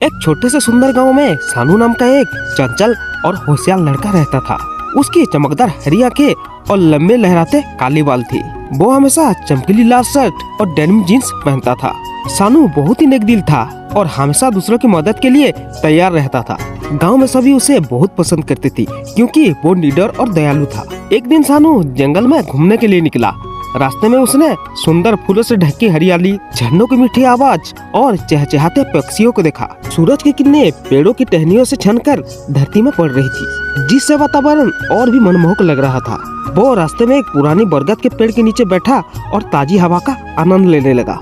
एक छोटे से सुंदर गांव में सानू नाम का एक चंचल और होशियार लड़का रहता था। उसकी चमकदार हरी आंखें और लंबे लहराते काले बाल थे। वो हमेशा चमकीली लाल शर्ट और डेनिम जीन्स पहनता था। सानू बहुत ही नेकदिल था और हमेशा दूसरों की मदद के लिए तैयार रहता था। गांव में सभी उसे बहुत पसंद करते थे क्योंकि वो निडर और दयालु था। एक दिन सानू जंगल में घूमने के लिए निकला। रास्ते में उसने सुंदर फूलों से ढकी हरियाली, झरनों की मीठी आवाज और चहचहाते पक्षियों को देखा। सूरज की किरणें पेड़ों की टहनियों से छनकर धरती में पड़ रही थी, जिससे वातावरण और भी मनमोहक लग रहा था। वो रास्ते में एक पुरानी बरगद के पेड़ के नीचे बैठा और ताजी हवा का आनंद लेने लगा।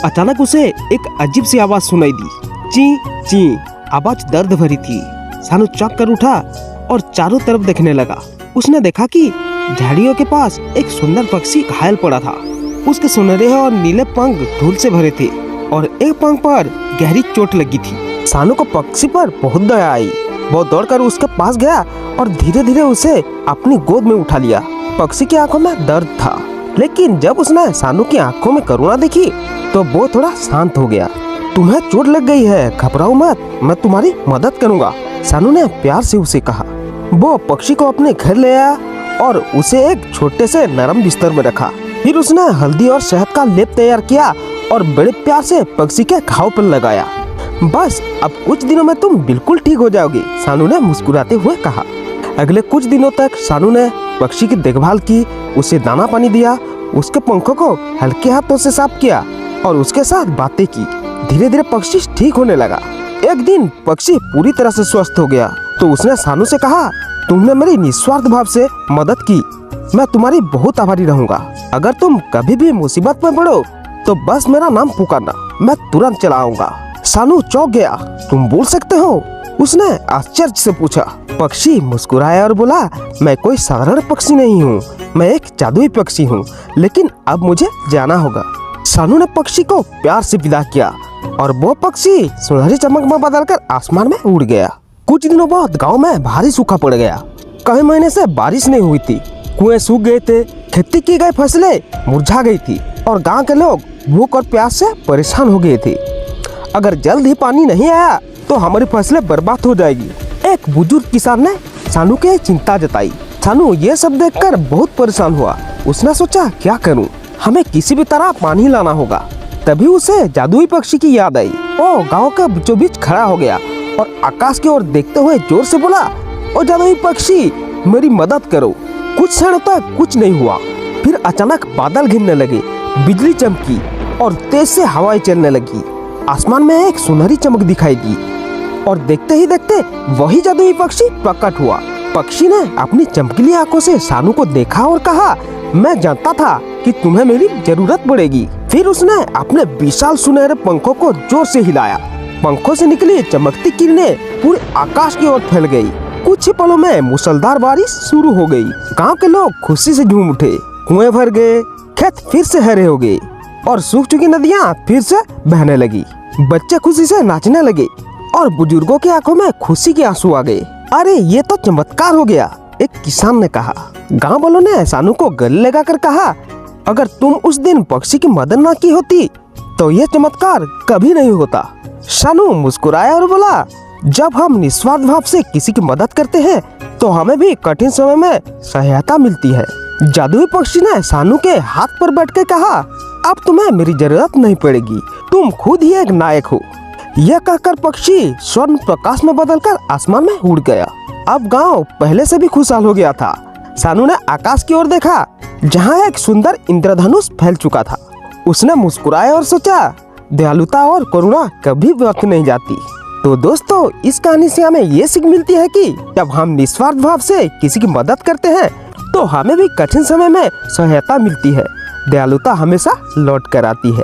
अचानक उसे एक अजीब सी आवाज सुनाई दी। ची ची आवाज दर्द भरी थी। सानू चौंक कर उठा और चारों तरफ देखने लगा। उसने देखा कि झाड़ियों के पास एक सुंदर पक्षी घायल पड़ा था। उसके सुनहरे और नीले पंख धूल से भरे थे और एक पंख पर गहरी चोट लगी थी। सानू को पक्षी पर बहुत दया आई। वो दौड़कर उसके पास गया और धीरे धीरे उसे अपनी गोद में उठा लिया। पक्षी की आंखों में दर्द था, लेकिन जब उसने सानू की आंखों में करुणा देखी तो वो थोड़ा शांत हो गया। तुम्हें चोट लग गई है, घबराओ मत, मैं तुम्हारी मदद करूँगा, सानू ने प्यार से उसे कहा। वो पक्षी को अपने घर ले आया और उसे एक छोटे से नरम बिस्तर में रखा। फिर उसने हल्दी और शहद का लेप तैयार किया और बड़े प्यार से पक्षी के घाव पर लगाया। बस अब कुछ दिनों में तुम बिल्कुल ठीक हो जाओगे, सानू ने मुस्कुराते हुए कहा। अगले कुछ दिनों तक सानू ने पक्षी की देखभाल की, उसे दाना पानी दिया, उसके पंखों को हल्के हाथों से साफ किया और उसके साथ बातें की। धीरे धीरे पक्षी ठीक होने लगा। एक दिन पक्षी पूरी तरह से स्वस्थ हो गया तो उसने सानू से कहा, तुमने मेरी निस्वार्थ भाव से मदद की, मैं तुम्हारी बहुत आभारी रहूंगा। अगर तुम कभी भी मुसीबत में पड़ो तो बस मेरा नाम पुकारना, मैं तुरंत चला आऊंगा। सानू चौंक गया। तुम बोल सकते हो? उसने आश्चर्य से पूछा। पक्षी मुस्कुराया और बोला, मैं कोई साधारण पक्षी नहीं हूँ, मैं एक जादुई पक्षी हूँ, लेकिन अब मुझे जाना होगा। सानू ने पक्षी को प्यार से विदा किया और वो पक्षी सुनहरी चमक में बदलकर आसमान में उड़ गया। कुछ दिनों बाद गांव में भारी सूखा पड़ गया। कई महीने से बारिश नहीं हुई थी, कुएं सूख गए थे, खेती की गई फसलें मुरझा गई थी और गांव के लोग भूख और प्यास से परेशान हो गए थे। अगर जल्द ही पानी नहीं आया तो हमारी फसलें बर्बाद हो जाएगी। एक बुजुर्ग किसान ने सानू की चिंता जताई। सानू ये सब देखकर बहुत परेशान हुआ। उसने सोचा, क्या करूं? हमें किसी भी तरह पानी लाना होगा। तभी उसे जादुई पक्षी की याद आई। वो गांव के बीचों बीच खड़ा हो गया और आकाश की ओर देखते हुए जोर से बोला, ओ जादुई पक्षी, मेरी मदद करो। कुछ क्षण तक कुछ नहीं हुआ। फिर अचानक बादल घिरने लगे, बिजली चमकी और तेज से हवाएं चलने लगी। आसमान में एक सुनहरी चमक दिखाई दी और देखते ही देखते वही जादुई पक्षी प्रकट हुआ। पक्षी ने अपनी चमकीली आंखों से सानू को देखा और कहा, मैं जानता था कि तुम्हें मेरी जरूरत पड़ेगी। फिर उसने अपने विशाल सुनहरे पंखों को जोर से हिलाया। पंखों से निकली चमकती किरणें पूरे आकाश की ओर फैल गई। कुछ ही पलों में मूसलाधार बारिश शुरू हो गई। गांव के लोग खुशी से झूम उठे। कुएं भर गए, खेत फिर से हरे हो गए और सूख चुकी नदियां फिर से बहने लगी। बच्चे खुशी से नाचने लगे और बुजुर्गों की आंखों में खुशी के आंसू आ गए। अरे ये तो चमत्कार हो गया, एक किसान ने कहा। गांव वालों ने सानू को गले लगाकर कहा, अगर तुम उस दिन पक्षी की मदद न की होती तो ये चमत्कार कभी नहीं होता। सानू मुस्कुराया और बोला, जब हम निस्वार्थ भाव से किसी की मदद करते हैं तो हमें भी कठिन समय में सहायता मिलती है। जादुई पक्षी ने सानू के हाथ पर बैठकर कहा, अब तुम्हें मेरी जरूरत नहीं पड़ेगी, तुम खुद ही एक नायक हो। यह कहकर पक्षी स्वर्ण प्रकाश में बदलकर आसमान में उड़ गया। अब गांव पहले से भी खुशहाल हो गया था। सानू ने आकाश की ओर देखा, जहां एक सुंदर इंद्रधनुष फैल चुका था। उसने मुस्कुराया और सोचा, दयालुता और करुणा कभी व्यर्थ नहीं जाती। तो दोस्तों, इस कहानी से हमें ये सीख मिलती है कि जब हम निस्वार्थ भाव से किसी की मदद करते हैं तो हमें भी कठिन समय में सहायता मिलती है। दयालुता हमेशा लौट कर आती है।